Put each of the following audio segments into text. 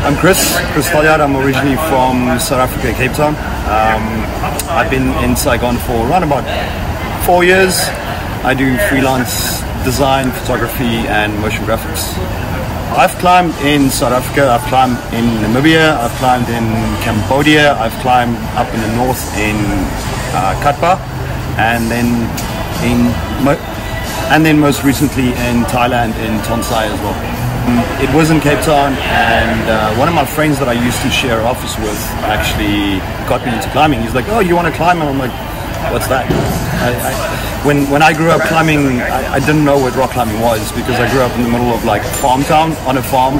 I'm Chris Taljaard. I'm originally from South Africa, Cape Town. I've been in Saigon for around about 4 years. I do freelance design, photography and motion graphics. I've climbed in South Africa, I've climbed in Namibia, I've climbed in Cambodia, I've climbed up in the north in Katba, and then most recently in Thailand in Tonsai as well. It was in Cape Town, and one of my friends that I used to share an office with actually got me into climbing. He's like, "Oh, you want to climb?" And I'm like, "What's that?" When I grew up climbing, I didn't know what rock climbing was because I grew up in the middle of like a farm town on a farm.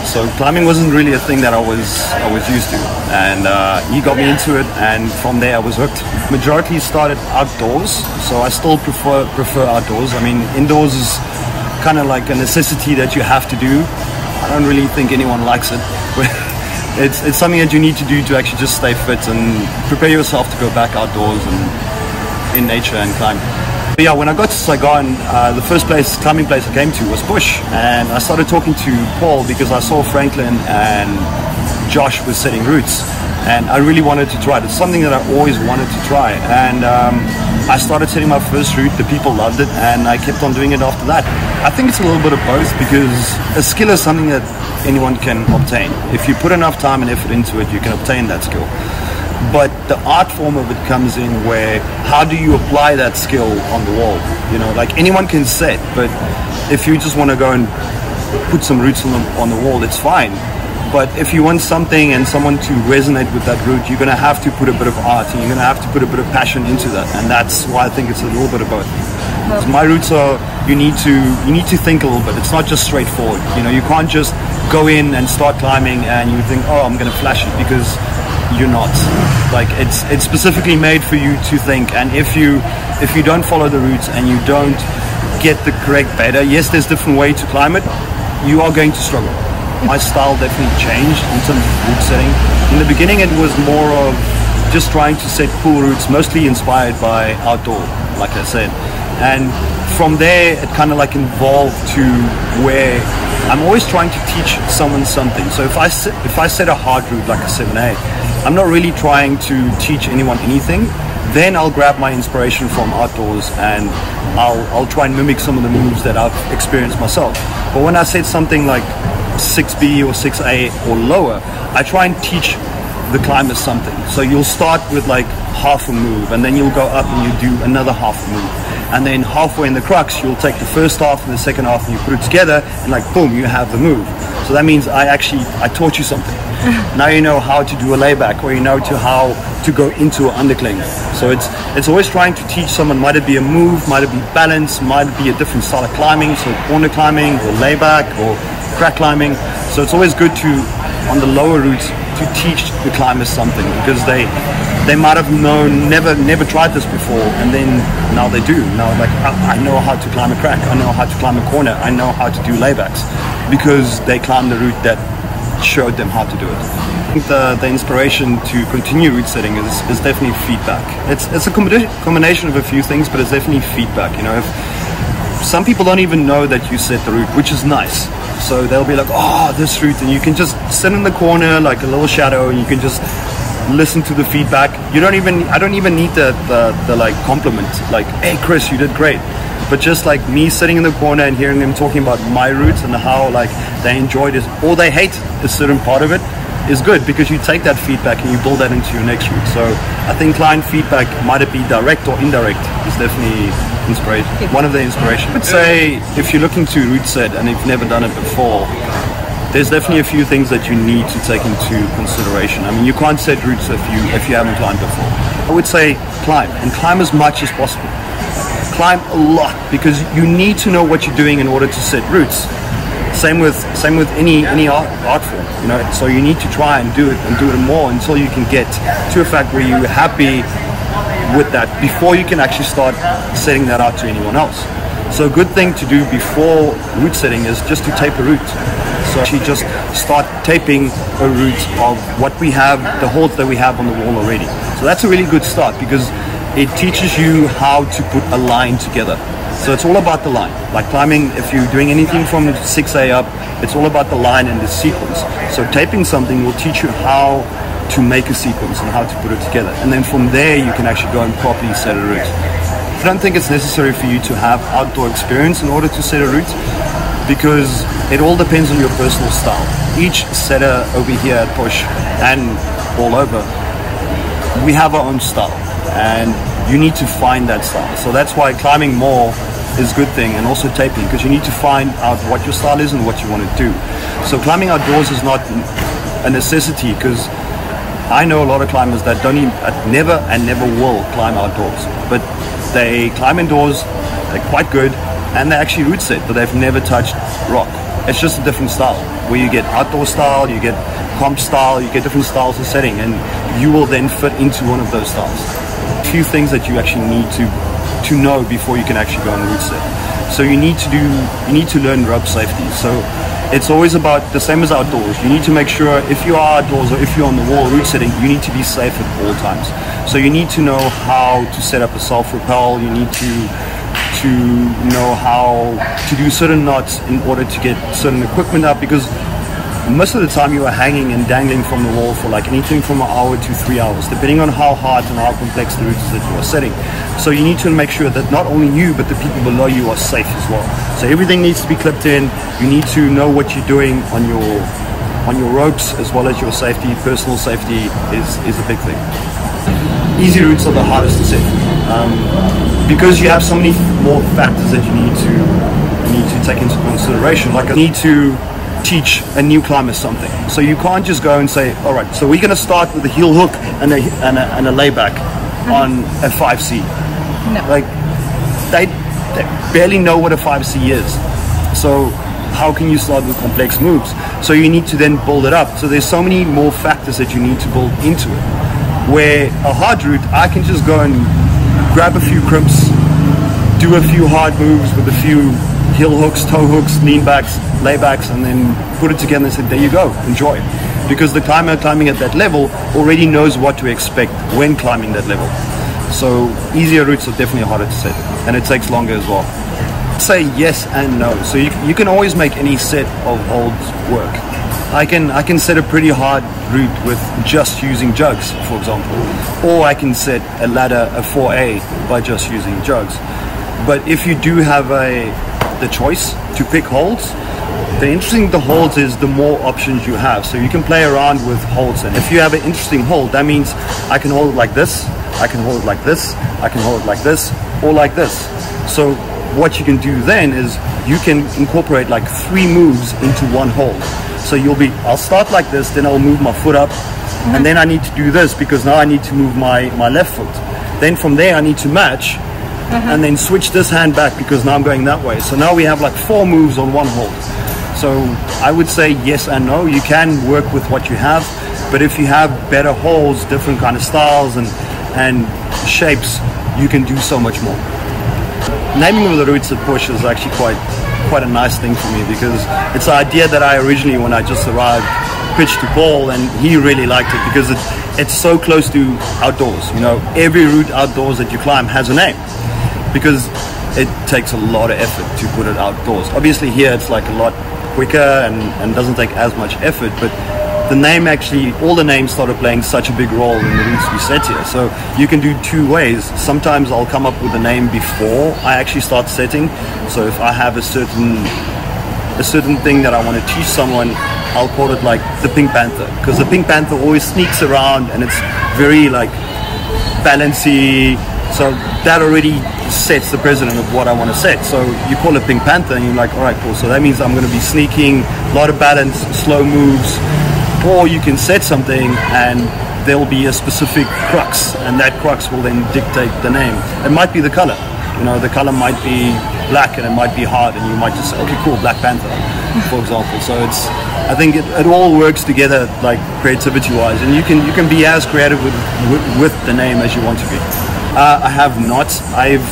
So climbing wasn't really a thing that I was used to. And he got me into it, and from there I was hooked. Majority started outdoors, so I still prefer outdoors. I mean, indoors is kind of like a necessity that you have to do. I don't really think anyone likes it. It's something that you need to do to actually just stay fit and prepare yourself to go back outdoors and in nature and climb. But yeah, when I got to Saigon, the first climbing place I came to was Bush, and I started talking to Paul because I saw Franklin and Josh was setting routes, and I really wanted to try it. It's something that I always wanted to try, and I started setting my first route. The people loved it, and I kept on doing it after that. I think it's a little bit of both, because a skill is something that anyone can obtain. If you put enough time and effort into it, you can obtain that skill. But the art form of it comes in where, how do you apply that skill on the wall? You know, like anyone can set, but if you just want to go and put some roots on the wall, it's fine. But if you want something and someone to resonate with that route, you're going to have to put a bit of art, and you're going to have to put a bit of passion into that. And that's why I think it's a little bit of both. So my routes are, you need to think a little bit. It's not just straightforward. You know, you can't just go in and start climbing and you think, oh, I'm going to flash it, because you're not. Like, it's specifically made for you to think, and if you don't follow the routes and you don't get the correct beta, yes, there's different way to climb it, you are going to struggle. My style definitely changed in terms of route setting. In the beginning it was more of just trying to set cool routes, mostly inspired by outdoor, like I said, and from there it kind of like evolved to where I'm always trying to teach someone something. So if I set a hard route like a 7A, I'm not really trying to teach anyone anything. Then I'll grab my inspiration from outdoors and I'll try and mimic some of the moves that I've experienced myself. But when I set something like 6B or 6A or lower, I try and teach the climbers something. So you'll start with like half a move, and then you'll go up and you do another half a move, and then halfway in the crux you'll take the first half and the second half and you put it together, and like boom, you have the move. So that means I taught you something. Now you know how to do a layback, or you know how to go into an undercling. So it's always trying to teach someone, might it be a move, might it be balance, might it be a different style of climbing, so corner climbing or layback or crack climbing. So it's always good to, on the lower routes, to teach the climbers something, because they might have never tried this before, and then now they do. Now, like, I know how to climb a crack, I know how to climb a corner, I know how to do laybacks, because they climbed the route that showed them how to do it. I think the inspiration to continue route setting is definitely feedback. It's a combination of a few things, but it's definitely feedback. You know, if some people don't even know that you set the route, which is nice. So they'll be like, oh, this route, and you can just sit in the corner like a little shadow, and you can just listen to the feedback. I don't even need the like compliment, like, hey Chris, you did great. But just like me sitting in the corner and hearing them talking about my routes and how like they enjoyed it or they hate a certain part of it is good, because you take that feedback and you build that into your next route. So I think client feedback, might it be direct or indirect, is definitely inspiration. One of the inspiration. I would say if you're looking to route set and you've never done it before, there's definitely a few things that you need to take into consideration. I mean, you can't set routes if you haven't climbed before. I would say climb, and climb as much as possible. Climb a lot, because you need to know what you're doing in order to set routes. Same with any art form, you know. So you need to try and do it more until you can get to a fact where you're happy with that before you can actually start setting that out to anyone else. So a good thing to do before route setting is just to tape a route. So actually just start taping a route of what we have, the holes that we have on the wall already. So that's a really good start, because it teaches you how to put a line together. So it's all about the line. Like climbing, if you're doing anything from 6A up, it's all about the line and the sequence. So taping something will teach you how to make a sequence and how to put it together. And then from there, you can actually go and properly set a route. I don't think it's necessary for you to have outdoor experience in order to set a route, because it all depends on your personal style. Each setter over here at Push and all over, we have our own style, and you need to find that style. So that's why climbing more is a good thing, and also taping, because you need to find out what your style is and what you want to do. So climbing outdoors is not a necessity, because I know a lot of climbers that don't even, never will climb outdoors, but they climb indoors, they're quite good, and they actually route set, but they've never touched rock. It's just a different style, where you get outdoor style, you get comp style, you get different styles of setting, and you will then fit into one of those styles. A few things that you actually need to know before you can actually go on route set. So you need to learn rope safety. So it's always about the same as outdoors. You need to make sure if you are outdoors or if you're on the wall route setting, you need to be safe at all times. So you need to know how to set up a self-rappel. You need to know how to do certain knots in order to get certain equipment up, because most of the time you are hanging and dangling from the wall for like anything from an hour to 3 hours, depending on how hard and how complex the route is that you are setting. So you need to make sure that not only you, but the people below you are safe as well. So everything needs to be clipped in. You need to know what you're doing on your ropes, as well as your safety. Personal safety is a big thing. Easy routes are the hardest to set, because you have so many more factors that you need to take into consideration. Like, I need to teach a new climber something, so you can't just go and say, all right, so we're going to start with a heel hook and a layback on a 5C. No. Like, they barely know what a 5C is, so how can you start with complex moves? So you need to then build it up. So there's so many more factors that you need to build into it, where a hard route, I can just go and grab a few crimps, do a few hard moves with a few heel hooks, toe hooks, lean backs, laybacks, and then put it together and say, there you go, enjoy. Because the climber climbing at that level already knows what to expect when climbing that level. So easier routes are definitely harder to set, and it takes longer as well. Say yes and no. So you can always make any set of holds work. I can set a pretty hard route with just using jugs, for example, or I can set a ladder, a 4A, by just using jugs. But if you do have the choice to pick holds, the interesting the holds is the more options you have. So you can play around with holds, and if you have an interesting hold, that means I can hold it like this, I can hold it like this, I can hold it like this, or like this. So what you can do then is you can incorporate like 3 moves into one hold. So I'll start like this, then I'll move my foot up, and then I need to do this because now I need to move my left foot. Then from there I need to match, and then switch this hand back because now I'm going that way. So now we have like 4 moves on one hold. So I would say yes and no. You can work with what you have, but if you have better holds, different kind of styles and shapes, you can do so much more. Naming of the routes at Push is actually quite a nice thing for me, because it's the idea that I originally, when I just arrived, pitched to Paul, and he really liked it because it's so close to outdoors. You know, every route outdoors that you climb has a name, because it takes a lot of effort to put it outdoors. Obviously here it's like a lot quicker and doesn't take as much effort, but the name actually, all the names started playing such a big role in the routes we set here. So you can do 2 ways. Sometimes I'll come up with a name before I actually start setting. So if I have a certain thing that I want to teach someone, I'll call it like the Pink Panther, because the Pink Panther always sneaks around and it's very like balancy. So that already sets the precedent of what I want to set. So you call it Pink Panther and you're like, all right, cool. So that means I'm going to be sneaking, a lot of balance, slow moves. Or you can set something and there will be a specific crux, and that crux will then dictate the name. It might be the color. You know, the color might be black and it might be hard, and you might just say, okay, cool, Black Panther, for example. So I think it all works together, like creativity-wise, and you can be as creative with the name as you want to be. I have not. I've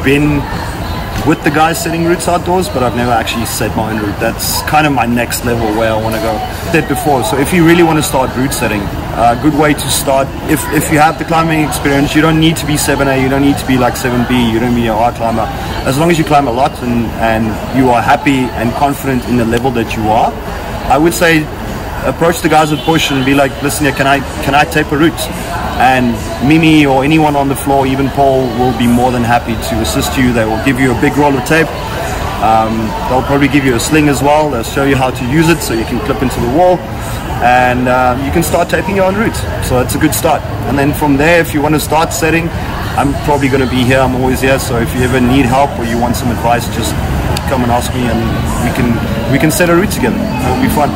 been with the guys setting routes outdoors, but I've never actually set my own route. That's kind of my next level where I want to go. I said before, so if you really want to start route setting, a good way to start, if you have the climbing experience, you don't need to be 7A, you don't need to be like 7B, you don't need a hard climber. As long as you climb a lot and you are happy and confident in the level that you are, I would say approach the guys at Bush and be like, listen here, can I tape a route? And Mimi or anyone on the floor, even Paul, will be more than happy to assist you. They will give you a big roll of tape. They'll probably give you a sling as well. They'll show you how to use it so you can clip into the wall, and you can start taping your own route. So it's a good start. And then from there, if you want to start setting, I'm probably going to be here. I'm always here. So if you ever need help or you want some advice, just come and ask me, and we can set a route together. It'll be fun.